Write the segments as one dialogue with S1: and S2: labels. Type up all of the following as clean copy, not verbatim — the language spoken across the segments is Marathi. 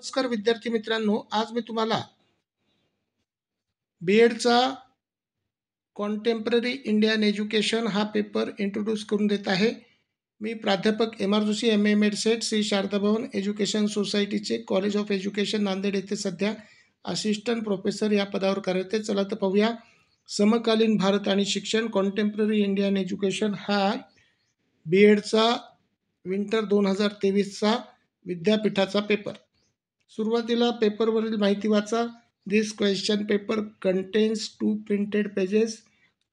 S1: नमस्कार विद्यार्थी मित्रांनो, आज मी तुम्हाला बी.एडचा कॉन्टेम्पररी इंडियन एज्युकेशन हा पेपर इंट्रोड्यूस करून देत आहे. मी प्राध्यापक एम.आर. जोशी, M.A. मेडसेट, श्री शारदा भवन एज्युकेशन सोसायटीचे कॉलेज ऑफ एज्युकेशन नांदेड येथे सध्या असिस्टंट प्रोफेसर या पदावर कार्यरत आहे. चला तर पाहूया समकालीन भारत आणि शिक्षण कॉन्टेम्पररी इंडियन एज्युकेशन हा बी.एडचा विंटर 2023चा विद्यापीठाचा पेपर. सुरुवातीला पेपरवरील माहिती वाचा. This question paper contains 2 printed pages.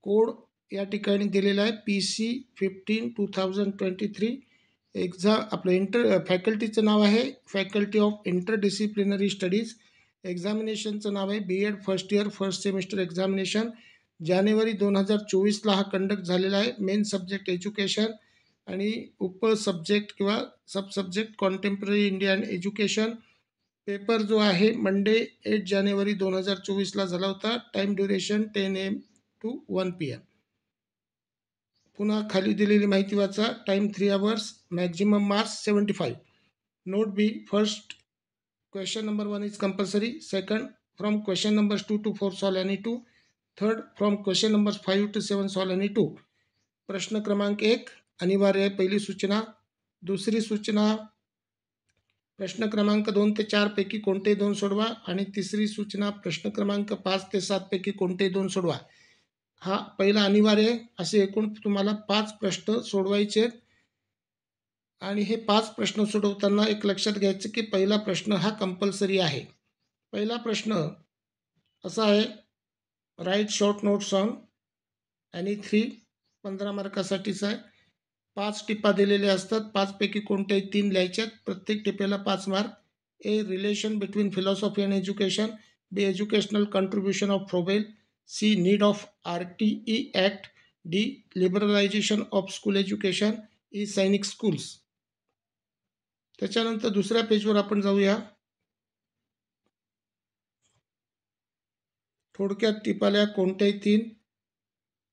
S1: Code या ठिकाणी दिलेला आहे PC15 2023. एक्झाम आपलं फॅकल्टीचं नाव आहे फॅकल्टी ऑफ इंटरडिसिप्लिनरी स्टडीज. एक्झामिनेशनचं नाव आहे B.Ed first year first semester examination. जानेवारी 2024ला हा कंडक्ट झालेला आहे. मेन सब्जेक्ट एज्युकेशन आणि उप सब्जेक्ट किंवा sub subject contemporary Indian education. Paper जो आहे मंडे 8 जानेवारी 2024ला झाला होता. Time duration 10 AM to 1 PM. पुन्हा खाली दिलेली माहिती वाचा. Time 3 hours. Maximum marks 75. Note B. First question number 1 is compulsory. Second from question numbers 2 to 4 solve any 2. Third from question numbers 5 to 7 solve any 2. प्रश्न क्रमांक 1 अनिवार्य आहे. पहिली सूचना. दुसरी सूचना प्रश्न क्रमांक 2 ते 4 पैकी कोणते 2 सोडवा आणि तिसरी सूचना प्रश्न क्रमांक 5 ते 7 पैकी कोणते 2 सोडवा. हा पहिला अनिवार्य आहे. असे एकूण तुम्हाला 5 प्रश्न सोडवायचे आहेत आणि हे 5 प्रश्न सोडवताना एक लक्षात घ्यायचं की पहिला प्रश्न हा कंपल्सरी आहे. पहिला प्रश्न असा आहे, write short notes on any 3. 15 मार्कासाठीचा आहे. 5 टिपा दिलेल्या असतात. 5 पैकी कोणत्याही 3 लिहायच्यात. प्रत्येक टिपेला 5 mark. A. Relation between philosophy and education. B. Educational contribution of Froebel. C. Need of RTE act. D. Liberalisation of school education. E. Sainik schools. त्याच्यानंतर दुसऱ्या पेजवर आपण जाऊया. थोडक्यात टिपाल्या कोणत्याही 3.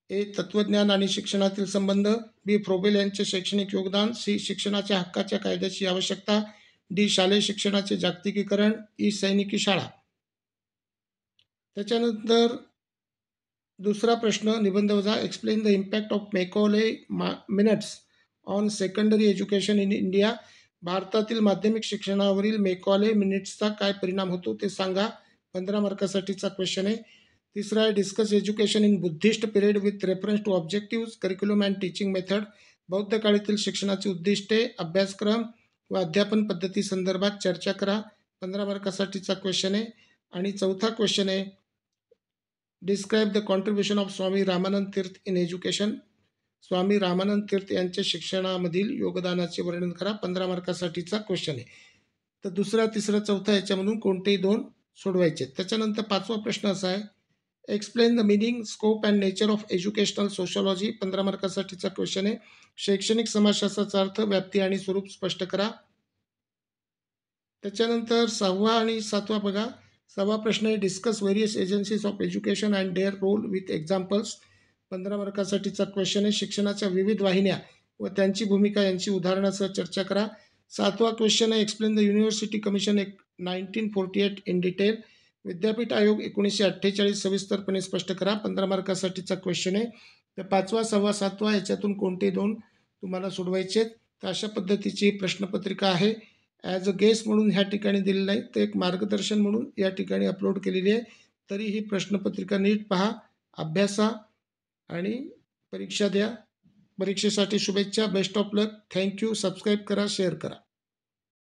S1: ए. तत्वज्ञान आणि शिक्षणातील संबंध. बी. फ्रोबेल यांचे शैक्षणिक योगदान. सी. शिक्षणाच्या हक्काच्या कायद्याची आवश्यकता. डी. शालेय शिक्षणाचे जागतिकीकरण. ई. सैनिकी शाळा. त्याच्यानंतर दुसरा प्रश्न निबंध वजा. Explain the impact of Macaulay minutes on secondary education in India. भारतातील माध्यमिक शिक्षणावरील मॅकॉले मिनिट्सचा काय परिणाम होतो ते सांगा. 15 मार्कासाठीचा क्वेश्चन आहे. तिसरा आहे, discuss education in Buddhist period with reference to objective, curriculum and teaching method. बौद्ध काळातील शिक्षणाची उद्दिष्टे, अभ्यासक्रम व अध्यापन पद्धती संदर्भात चर्चा करा. 15 मार्कासाठीचा क्वेश्चन आहे. आणि चौथा क्वेश्चन आहे, describe the contribution of Swami Ramanand Tirth in education. Swami Ramanand Tirth यांच्या शिक्षणामधील योगदानाचे वर्णन करा. 15 मार्कासाठीचा क्वेश्चन आहे. तर दुसरा, तिसरा, चौथा याच्यामधून कोणतेही 2 सोडवायचे. त्याच्यानंतर 5वा प्रश्न असा आहे, explain the meaning, scope and nature of educational sociology. 15 मार्कासाठीचा क्वेश्चन आहे. शैक्षणिक समाजशास्त्राचा अर्थ, व्याप्ती आणि स्वरूप स्पष्ट करा. त्याच्यानंतर 6वा आणि 7वा बघा. 6वा प्रश्न आहे, discuss various agencies of education and their role with examples. 15 मार्कासाठीचा क्वेश्चन आहे. शिक्षणाच्या विविध वाहिन्या व त्यांची भूमिका यांची उदाहरणासह चर्चा करा. 7वा क्वेश्चन आहे, explain the university commission 1948 in detail. विद्यापीठ आयोग 1948 सविस्तरपणे स्पष्ट करा. 15 मार्कासाठीचा क्वेश्चन आहे. तर 5वा, 6वा, 7वा याच्यातून कोणते 2 तुम्हाला सोडवायचे. तर अशा पद्धतीची प्रश्नपत्रिका आहे. ॲज अ गेस्ट म्हणून ह्या ठिकाणी दिलेलं आहे, तर एक मार्गदर्शन म्हणून या ठिकाणी अपलोड केलेली आहे. तरी ही प्रश्नपत्रिका नीट पहा, अभ्यासा आणि परीक्षा द्या. परीक्षेसाठी शुभेच्छा. Best of luck. Thank you. Subscribe करा, शेअर करा.